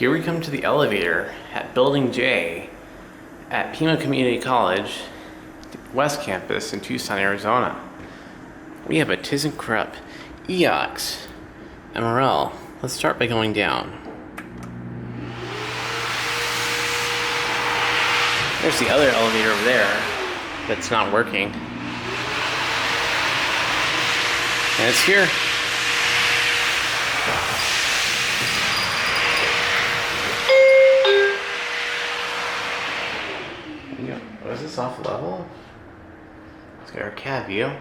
Here we come to the elevator at Building J at Pima Community College, West Campus in Tucson, Arizona. We have a Thyssenkrupp EOX MRL. Let's start by going down. There's the other elevator over there that's not working. And it's here. Oh, is this off level? Let's get our cab view.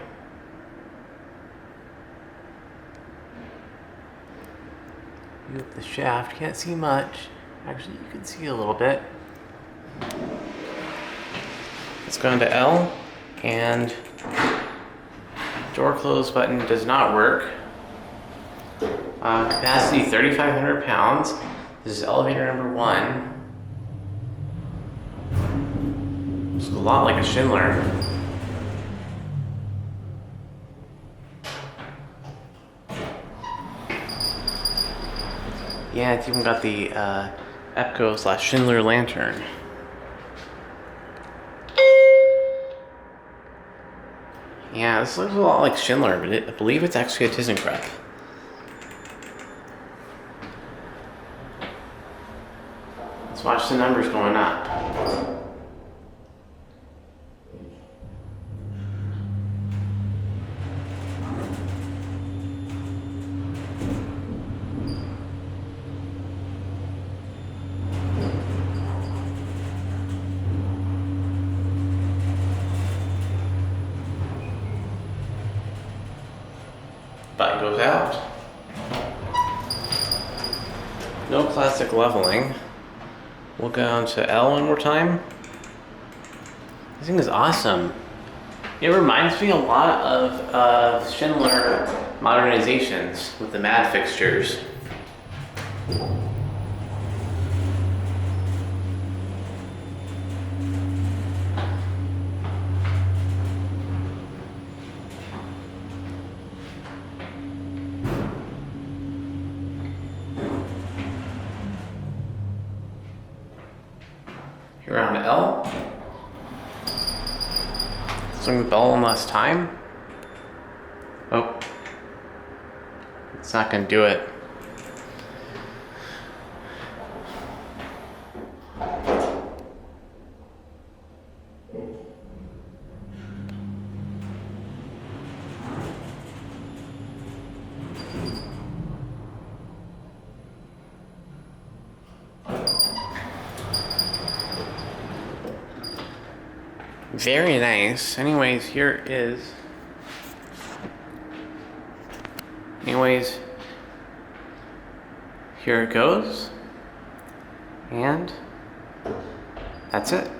View up the shaft. Can't see much. Actually, you can see a little bit. Let's go into L, and door close button does not work. Capacity 3,500 pounds. This is elevator number 1. It's a lot like a Schindler. Yeah, it's even got the EPCO/Schindler lantern. Yeah, this looks a lot like Schindler, but I believe it's actually a Thyssenkrupp. Let's watch the numbers going up. Button goes out. No classic leveling. We'll go down to L one more time. This thing is awesome. It reminds me a lot of Schindler modernizations with the mad fixtures. Here on L. Swing the bell one last time. Oh. It's not gonna do it. Very nice. Anyways, here it goes. And that's it.